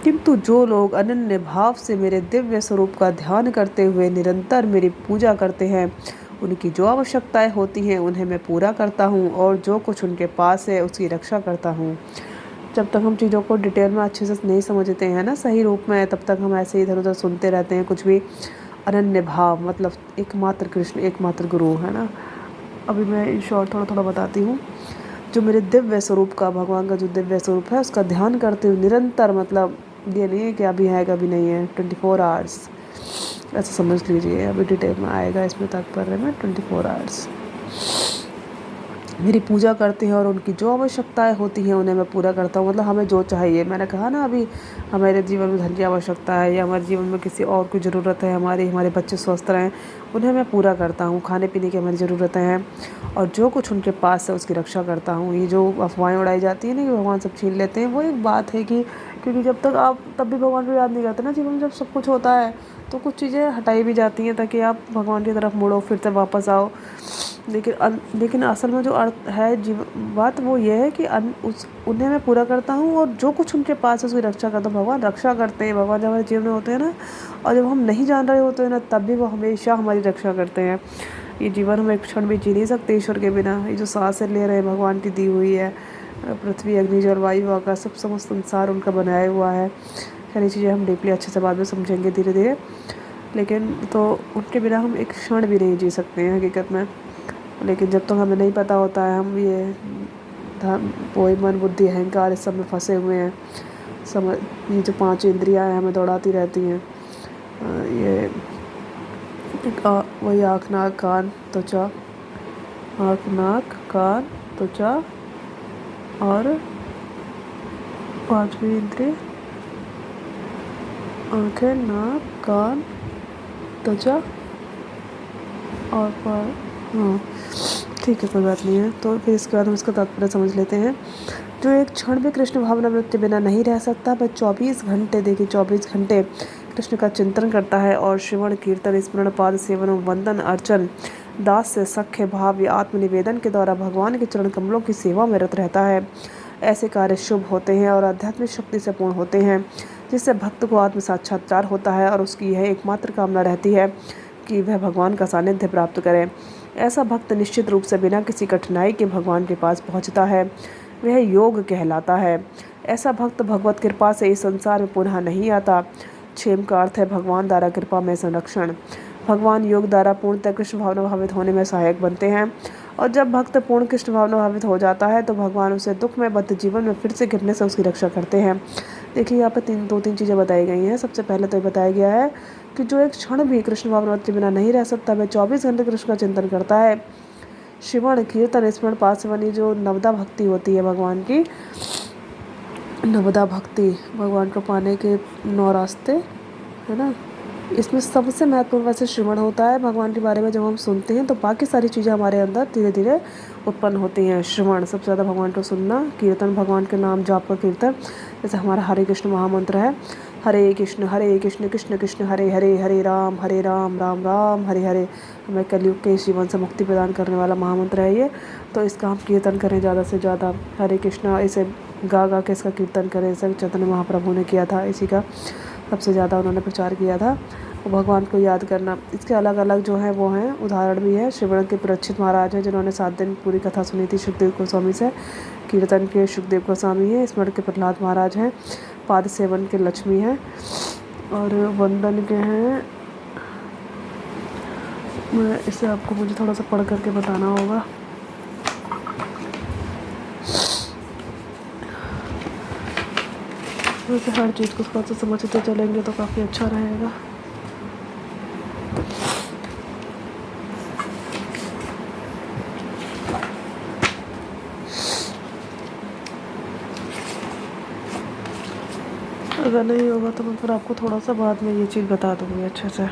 किंतु जो लोग अनन्य भाव से मेरे दिव्य स्वरूप का ध्यान करते हुए निरंतर मेरी पूजा करते हैं, उनकी जो आवश्यकताएं होती हैं उन्हें मैं पूरा करता हूँ, और जो कुछ उनके पास है उसकी रक्षा करता हूँ। जब तक हम चीज़ों को डिटेल में अच्छे से नहीं समझते हैं ना सही रूप में, तब तक हम ऐसे इधर उधर सुनते रहते हैं कुछ भी। अनन्य भाव मतलब एकमात्र कृष्ण, एकमात्र गुरु, है ना। अभी मैं इन शॉर्ट थोड़ा थोड़ा बताती हूँ। जो मेरे दिव्य स्वरूप का, भगवान का जो दिव्य स्वरूप है उसका ध्यान करते हुए निरंतर, मतलब ये नहीं है कि अभी है कभी नहीं है, 24 आवर्स ऐसा समझ लीजिए। अभी डिटेल में आएगा इसमें तात्पर्य में, 24 आवर्स मेरी पूजा करते हैं और उनकी जो आवश्यकताएं होती हैं उन्हें मैं पूरा करता हूँ। मतलब हमें जो चाहिए, मैंने कहा ना अभी हमारे जीवन में धन की आवश्यकता है, या हमारे जीवन में किसी और की ज़रूरत है, हमारे बच्चे स्वस्थ रहें, उन्हें मैं पूरा करता हूँ। खाने पीने की हमारी ज़रूरतें हैं, और जो कुछ उनके पास है उसकी रक्षा करता हूँ। ये जो अफवाहें उड़ाई जाती है ना कि भगवान सब छीन लेते हैं, वो एक बात है कि क्योंकि जब तक आप तब भी भगवान को याद नहीं करते ना जीवन में, जब सब कुछ होता है तो कुछ चीज़ें हटाई भी जाती हैं ताकि आप भगवान की तरफ मुड़ो, फिर से वापस आओ। लेकिन असल में जो अर्थ है बात वो ये है कि उन्हें मैं पूरा करता हूँ, और जो कुछ उनके पास है उसकी रक्षा करता हूँ। भगवान रक्षा करते हैं, भगवान जब हमारे जीवन में होते हैं ना, और जब हम नहीं जान रहे होते हैं ना, तब भी वो हमेशा हमारी रक्षा करते हैं। ये जीवन हम एक क्षण भी जी नहीं सकते ईश्वर के बिना। ये जो सांसें ले रहे हैं भगवान की दी हुई है, पृथ्वी अग्नि जल वायु आकाश सब समस्त संसार उनका बनाया हुआ है। सारी चीज़ें हम डीपली अच्छे से बाद में समझेंगे धीरे धीरे, लेकिन तो उनके बिना हम एक क्षण भी नहीं जी सकते हैं हकीकत में। लेकिन जब तक हमें नहीं पता होता है, हम ये वही मन बुद्धि अहंकार इस सब में फंसे हुए हैं। समझ, ये जो 5 इंद्रियां हैं हमें दौड़ाती रहती हैं। ये वही आँख नाक कान त्वचा, आँख नाक कान त्वचा और 5वीं इंद्रिय आँखें नाक कान त्वचा और हाँ ठीक है, कोई बात नहीं है। तो फिर इसके बाद हम इसका तात्पर्य समझ लेते हैं। जो एक क्षण भी कृष्ण भावनामृत के बिना नहीं रह सकता, वह 24 घंटे, देखिए 24 घंटे कृष्ण का चिंतन करता है और श्रवण कीर्तन स्मरण पाद सेवन वंदन अर्चन दास से सख्य भाव या आत्मनिवेदन के द्वारा भगवान के चरण कमलों की सेवा में रत रहता है। ऐसे कार्य शुभ होते हैं और आध्यात्मिक शक्ति से पूर्ण होते हैं, जिससे भक्त को आत्म साक्षात्कार होता है और उसकी यह एकमात्र कामना रहती है कि वह भगवान का सानिध्य प्राप्त करे। ऐसा भक्त निश्चित रूप से बिना किसी कठिनाई के भगवान के पास पहुंचता है, वह योग कहलाता है। ऐसा भक्त भगवत कृपा से इस संसार में पुनः नहीं आता। क्षेम का अर्थ है भगवान द्वारा कृपा में संरक्षण। भगवान योग द्वारा पूर्णतः कृष्ण भावना भावित होने में सहायक बनते हैं, और जब भक्त पूर्ण कृष्ण भावना भावित हो जाता है तो भगवान उसे दुख में बद्ध जीवन में फिर से गिरने से उसकी रक्षा करते हैं। देखिए यहाँ पर दो तीन चीज़ें बताई गई हैं। सबसे पहले तो ये बताया गया है कि जो एक क्षण भी कृष्ण भावना के बिना नहीं रह सकता, वह 24 घंटे कृष्ण का चिंतन करता है। श्रवण कीर्तन स्मरण पासवानी जो नवदा भक्ति होती है भगवान की, नवदा भक्ति भगवान को पाने के 9 रास्ते है ना, इसमें सबसे महत्वपूर्ण वैसे श्रवण होता है। भगवान के बारे में जब हम सुनते हैं तो बाकी सारी चीज़ें हमारे अंदर धीरे धीरे उत्पन्न होती हैं। श्रवण सबसे ज़्यादा भगवान को सुनना, कीर्तन भगवान के नाम जाप का कीर्तन, जैसे हमारा हरे कृष्ण महामंत्र है, हरे कृष्ण कृष्ण कृष्ण हरे हरे, हरे राम राम राम हरे हरे। हमें कलयुग के इस जीवन से मुक्ति प्रदान करने वाला महामंत्र है ये। तो इसका हम कीर्तन करें ज़्यादा से ज़्यादा। हरे कृष्णा इसे गा के इसका कीर्तन करें। सब चैतन्य महाप्रभु ने किया था, इसी का सबसे ज़्यादा उन्होंने प्रचार किया था। तो भगवान को याद करना, इसके अलग अलग जो हैं वो हैं, उदाहरण भी है। श्रवण के परीक्षित महाराज हैं जिन्होंने 7 दिन पूरी कथा सुनी थी सुखदेव गोस्वामी से। कीर्तन के सुखदेव गोस्वामी हैं। स्मरण के प्रहलाद महाराज हैं। पाद सेवन के लक्ष्मी हैं। और वंदन के हैं, मैं इसे आपको मुझे थोड़ा सा पढ़ करके बताना होगा। वैसे हर चीज़ को थोड़ा सा समझते चलेंगे तो काफ़ी अच्छा रहेगा। अगर नहीं होगा तो मैं फिर आपको थोड़ा सा बाद में ये चीज़ बता दूँगी अच्छे से।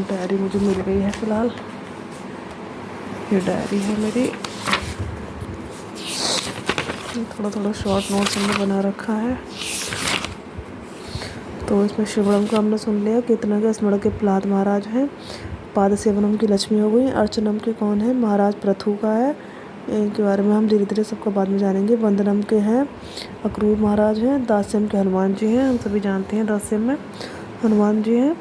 डायरी मुझे मिल गई है फ़िलहाल, ये डायरी है मेरी। थोड़ा शॉर्ट नोट्स हमने बना रखा है। तो इसमें शिवरम का हमने सुन लिया, कीर्तन के स्मरण के प्रहलाद महाराज हैं। पाद सेवनम की लक्ष्मी हो गई। अर्चनम के कौन है, महाराज पृथु का है, इनके बारे में हम धीरे धीरे सबका बाद में जानेंगे। वंदनम के हैं अक्रूर महाराज हैं। दास्यम के हनुमान जी हैं, हम सभी जानते हैं दास्यम में हनुमान जी हैं।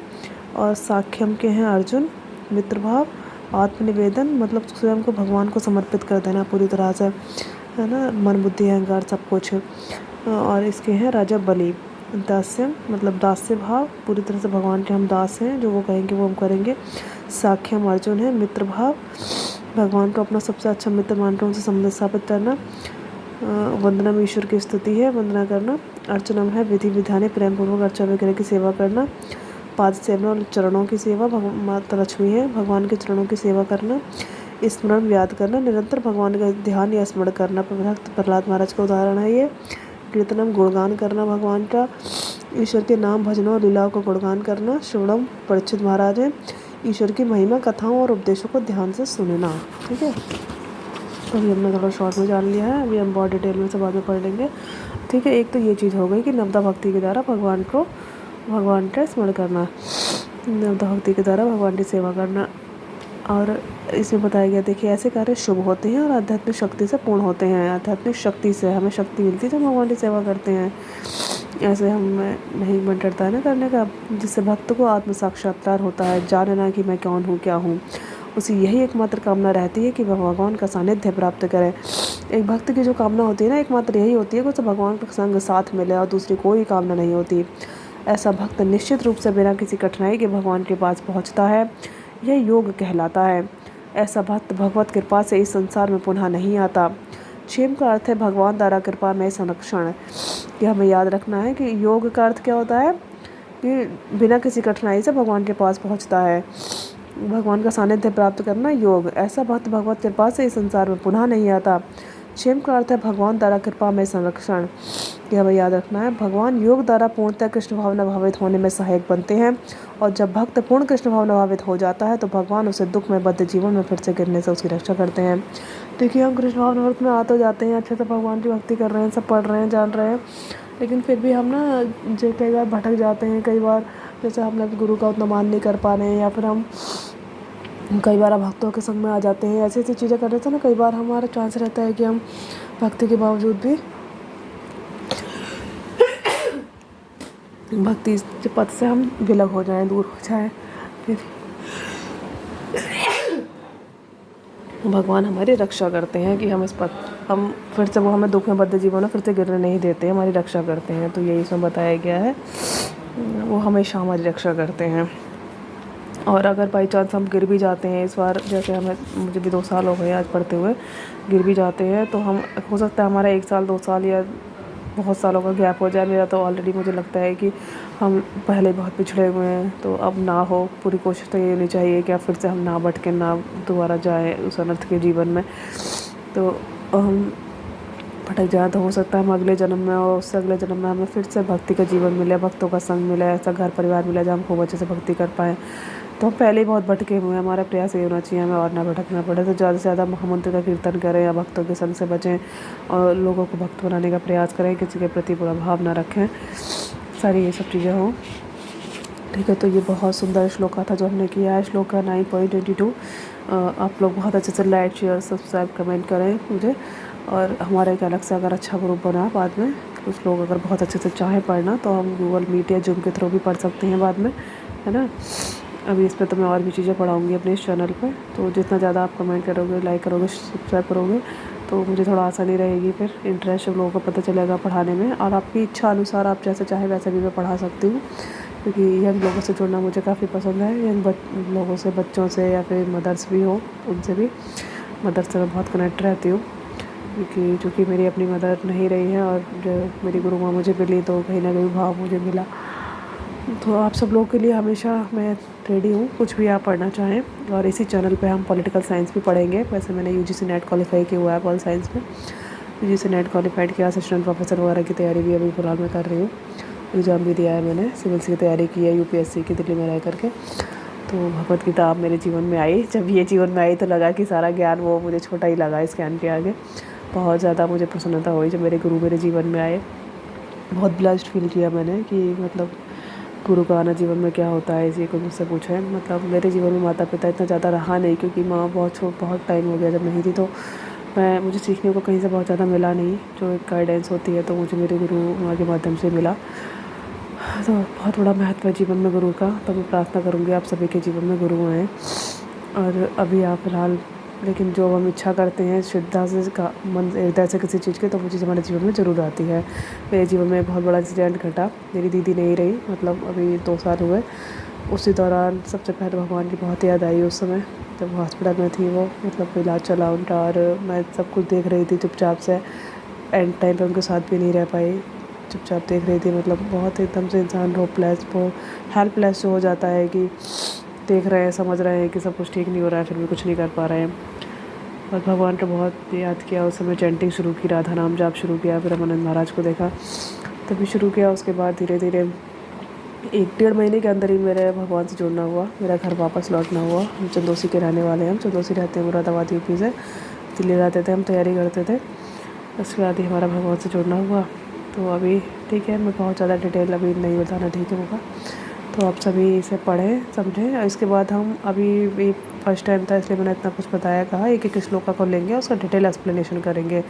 और साख्यम के हैं अर्जुन। मित्रभाव, आत्मनिवेदन मतलब स्वयं को भगवान को समर्पित कर देना पूरी तरह से, है ना, मन बुद्धि अहंकार सब कुछ। और इसके हैं राजा बलि। दास्यम मतलब दास्य भाव, पूरी तरह से भगवान के हम दास हैं, जो वो कहेंगे वो हम करेंगे। साख्यम अर्जुन है। मित्र भाव, भगवान को अपना सबसे अच्छा मित्र मानकर उनसे संबंध स्थापित करना। वंदनम ईश्वर की स्तुति है, वंदना करना। अर्चनम है विधि विधान प्रेम पूर्वक अर्चा वगैरह की सेवा करना। पाद सेवन और चरणों की सेवा, माता लक्ष्मी है, भगवान के चरणों की सेवा करना। स्मरण याद करना, निरंतर भगवान का ध्यान या स्मरण करना। भक्त प्रहलाद महाराज का उदाहरण है ये। कीर्तनम गुणगान करना भगवान का, ईश्वर के नाम भजनों और लीलाओं का गुणगान करना। श्रवणम परीक्षित महाराज हैं, ईश्वर की महिमा कथाओं और उपदेशों को ध्यान से सुनना। ठीक है, तो अभी हमने थोड़ा शॉर्ट में जान लिया है, अभी हम बहुत डिटेल में से बाद में पढ़ लेंगे। ठीक है, एक तो ये चीज़ हो गई कि नवदा भक्ति के द्वारा भगवान का स्मरण करना, नवदा भक्ति के द्वारा भगवान की सेवा करना। और इसमें बताया गया, देखिए ऐसे कार्य शुभ होते हैं और आध्यात्मिक शक्ति से पूर्ण होते हैं। आध्यात्मिक शक्ति से हमें शक्ति मिलती है जब भगवान की सेवा करते हैं। ऐसे हमें नहीं मन डरता है ना करने का, जिससे भक्त को आत्म साक्षात्कार होता है, जानना कि मैं कौन हूँ क्या हूँ। उसी यही एकमात्र कामना रहती है कि वह भगवान का सानिध्य प्राप्त करे। एक भक्त की जो कामना होती है ना, एकमात्र यही होती है कि उसे भगवान का संग साथ मिले, और दूसरी कोई कामना नहीं होती। ऐसा भक्त निश्चित रूप से बिना किसी कठिनाई के भगवान के पास पहुँचता है। यह योग कहलाता है। ऐसा भक्त भगवत कृपा से इस संसार में पुनः नहीं आता। क्षेम का अर्थ है भगवान द्वारा कृपा में संरक्षण। यह हमें याद रखना है कि योग का अर्थ क्या होता है कि बिना किसी कठिनाई से भगवान के पास पहुंचता है। भगवान का सानिध्य प्राप्त करना योग। ऐसा भक्त भगवत कृपा से इस संसार में पुनः नहीं आता। क्षेम का अर्थ है भगवान द्वारा कृपा में संरक्षण। यह हमें याद रखना है। भगवान योग द्वारा पूर्णतः कृष्ण भावना भावित होने में सहायक बनते हैं, और जब भक्त पूर्ण कृष्ण भावना भावित हो जाता है तो भगवान उसे दुख में बद्ध जीवन में फिर से गिरने से उसकी रक्षा करते हैं। देखिए, हम कृष्ण भावना भावित में आ तो जाते हैं, अच्छे से भगवान की भक्ति कर रहे हैं, सब पढ़ रहे हैं, जान रहे हैं, लेकिन फिर भी हम ना जो कई बार भटक जाते हैं। कई बार जैसे हम लोग गुरु का उतना मान नहीं कर पा रहे हैं, या फिर हम कई बार भक्तों के संग में आ जाते हैं। ऐसी ऐसी चीज़ें कर रहे थे ना, कई बार हमारा चांस रहता है कि हम भक्ति के बावजूद भी भक्ति के पथ से हम विलग हो जाएं, दूर हो जाएं। फिर भगवान हमारी रक्षा करते हैं कि हम इस पथ हम फिर से वो हमें दुख में बद्ध जीवन में फिर से गिरने नहीं देते, हमारी रक्षा करते हैं। तो यही इसमें बताया गया है, वो हमेशा हमारी रक्षा करते हैं। और अगर बाई चांस हम गिर भी जाते हैं, इस बार जैसे मुझे भी 2 साल हो गए आज पढ़ते हुए, गिर भी जाते हैं तो हम हो सकता है हमारा 1 साल 2 साल या बहुत सालों का गैप हो जाए। मेरा तो ऑलरेडी मुझे लगता है कि हम पहले बहुत पिछड़े हुए हैं, तो अब ना हो। पूरी कोशिश तो ये होनी चाहिए कि अब फिर से हम ना भटके, ना दोबारा जाए उस अनर्थ के जीवन में। तो हम भटक जाए तो हो सकता है हम अगले जन्म में और उससे अगले जन्म में हमें फिर से भक्ति का जीवन मिले, भक्तों का संग मिले, ऐसा घर परिवार मिला जहाँ हम खूब अच्छे से भक्ति कर पाएँ। तो हम पहले ही बहुत भटके हुए हैं, हमारा प्रयास ये होना चाहिए हमें और ना भटकना पड़े। तो ज़्यादा से ज़्यादा महामंत्र का कीर्तन करें या भक्तों के संग से बचें, और लोगों को भक्त बनाने का प्रयास करें, किसी के प्रति बुरा भाव ना रखें, सारी ये सब चीज़ें हों। ठीक है, तो ये बहुत सुंदर श्लोका था जो हमने किया है, श्लोका 9.22। आप लोग बहुत अच्छे से लाइक शेयर सब्सक्राइब कमेंट करें मुझे, और हमारा एक अलग से अगर अच्छा ग्रुप बना बाद में, कुछ लोग अगर बहुत अच्छे से चाहें पढ़ना तो हम गूगल मीट या जूम के थ्रू भी पढ़ सकते हैं बाद में, है ना। अभी इस पर तो मैं और भी चीज़ें पढ़ाऊँगी अपने इस चैनल पे। तो जितना ज़्यादा आप कमेंट करोगे, लाइक करोगे, सब्सक्राइब करोगे तो मुझे थोड़ा आसानी रहेगी, फिर इंटरेस्ट लोगों को पता चलेगा पढ़ाने में। और आपकी इच्छा अनुसार आप जैसे चाहे वैसे भी मैं पढ़ा सकती हूँ, क्योंकि यंग लोगों से जुड़ना मुझे काफ़ी पसंद है। यंग लोगों से, बच्चों से, या फिर मदर्स भी हो उनसे भी। मदर से मैं बहुत कनेक्ट रहती हूँ, क्योंकि चूँकि मेरी अपनी मदर नहीं रही है और जो मेरी गुरु माँ मुझे मिली, तो कहीं ना कहीं भाव मुझे मिला। तो आप सब लोगों के लिए हमेशा मैं रेडी हूँ, कुछ भी आप पढ़ना चाहें। और इसी चैनल पे हम पॉलिटिकल साइंस भी पढ़ेंगे। वैसे मैंने यूजीसी नेट क्वालिफाई किया हुआ है पॉल साइंस में, यूजीसी नेट क्वालिफाइड किया, असिस्टेंट प्रोफेसर वगैरह की तैयारी भी अभी फ़िलहाल मैं कर रही हूँ। एग्ज़ाम भी दिया है मैंने, सिविल्स की तैयारी की है यूपीएससी की, दिल्ली में रह करके। तो भगवत गीता अब मेरे जीवन में आई। जब ये जीवन में आई तो लगा कि सारा ज्ञान वो मुझे छोटा ही लगा इस ज्ञान के आगे। बहुत ज़्यादा मुझे प्रसन्नता हुई जब मेरे गुरु मेरे जीवन में आए। बहुत ब्लेस्ड फील किया मैंने कि मतलब गुरु का आना जीवन में क्या होता है, इसी को मुझसे पूछा। मतलब मेरे जीवन में माता पिता इतना ज़्यादा रहा नहीं, क्योंकि माँ बहुत टाइम हो गया जब नहीं थी, तो मुझे सीखने को कहीं से बहुत ज़्यादा मिला नहीं। जो एक गाइडेंस होती है तो मुझे मेरे गुरु माँ के माध्यम से मिला। तो बहुत बड़ा महत्व है जीवन में गुरु का। तो मैं प्रार्थना करूँगी आप सभी के जीवन में गुरु आएँ। और अभी आप फिलहाल, लेकिन जो हम इच्छा करते हैं श्रद्धा से का मन हृदय से किसी चीज़ की, तो वो चीज़ हमारे जीवन में ज़रूर आती है। मेरे जीवन में एक बहुत बड़ा इंसिडेंट घटा। मेरी दीदी नहीं रही, मतलब अभी 2 साल हुए। उसी दौरान सबसे पहले भगवान की बहुत याद आई उस समय, जब हॉस्पिटल में थी वो। मतलब इलाज चला उनका, और मैं सब कुछ देख रही थी चुपचाप से। एंड टाइम पे उनके साथ भी नहीं रह पाई, चुपचाप देख रही थी। मतलब बहुत एकदम से इंसान होपलेस, वो हेल्पलेस जो हो जाता है कि देख रहे हैं, समझ रहे हैं कि सब कुछ ठीक नहीं हो रहा है, फिर भी कुछ नहीं कर पा रहे हैं। और भगवान को बहुत याद किया उस समय, चैंटिंग शुरू की, राधा नाम जाप शुरू किया। फिर रामानंद महाराज को देखा, तभी शुरू किया। उसके बाद धीरे धीरे 1-1.5 महीने के अंदर ही मेरे भगवान से जुड़ना हुआ, मेरा घर वापस लौटना हुआ। हम चंदौसी के रहने वाले हैं, हम चंदौसी रहते हैं, मुरादाबाद यूपी से। दिल्ली रहते थे, हम तैयारी करते थे। उसके बाद ही हमारा भगवान से जुड़ना हुआ। तो अभी ठीक है, मैं बहुत ज़्यादा डिटेल अभी नहीं बताना ठीक होगा, तो आप सभी इसे पढ़ें समझें। और इसके बाद हम अभी भी फर्स्ट टाइम था, इसलिए मैंने इतना कुछ बताया, कहा एक एक श्लोका को लेंगे, उसका डिटेल एक्सप्लेनेशन करेंगे।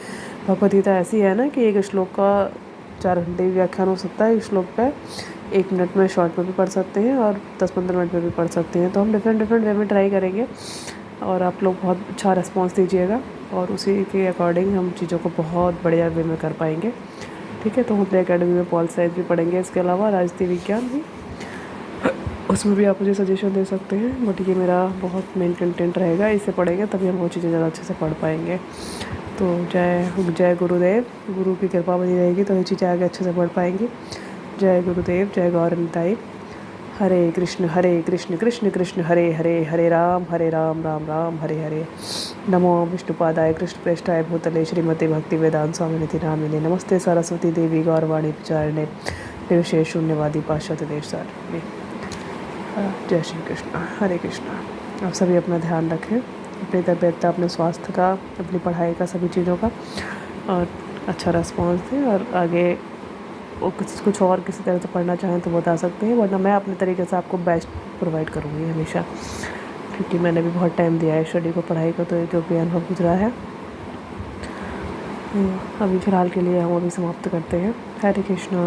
भगवद गीता ऐसी है ना कि एक श्लोक का 4 घंटे व्याख्यान हो सकता है। इस श्लोक पे 1 मिनट में शॉर्ट में भी पढ़ सकते हैं और 10-15 मिनट में भी पढ़ सकते हैं। तो हम डिफरेंट वे में ट्राई करेंगे, और आप लोग बहुत अच्छा रिस्पॉन्स दीजिएगा, और उसी के अकॉर्डिंग हम चीज़ों को बहुत बढ़िया वे में कर पाएंगे। ठीक है, तो हम अपने अकेडमी में पॉल साइंस भी पढ़ेंगे, इसके अलावा राजनीति विज्ञान भी। उसमें भी आप मुझे सजेशन दे सकते हैं, बट ये मेरा बहुत मेन कंटेंट रहेगा, इसे पढ़ेंगे तभी हम वो चीज़ें ज़्यादा अच्छे से पढ़ पाएंगे। तो जय जय गुरुदेव, गुरु की कृपा बनी रहेगी तो ये चीज़ें आगे अच्छे से पढ़ पाएंगे। जय गुरुदेव, जय गौर निताई। हरे कृष्ण कृष्ण कृष्ण हरे हरे, हरे राम राम राम हरे हरे। नमो विष्णुपादाय कृष्ण प्रेष्ठाय भूतले श्रीमती भक्ति वेदांत स्वामी निधि नामिने नमस्ते सरस्वती देवी गौरवाणी प्रचारिणे निर्विशेष शून्यवादी पाश्चात्य देश सारिणे। जय श्री कृष्ण, हरे कृष्ण। आप सभी अपना ध्यान रखें, अपनी तबीयत का, अपने स्वास्थ्य का, अपनी पढ़ाई का, सभी चीज़ों का, और अच्छा रिस्पॉन्स दें। और आगे वो कुछ और किसी तरह से पढ़ना चाहें तो बता सकते हैं, वरना मैं अपने तरीके से आपको बेस्ट प्रोवाइड करूँगी हमेशा, क्योंकि मैंने भी बहुत टाइम दिया है स्टडी को, पढ़ाई को, तो जो भी अनुभव गुजरा है। अभी फिलहाल के लिए हम अभी समाप्त करते हैं। हरे कृष्णा।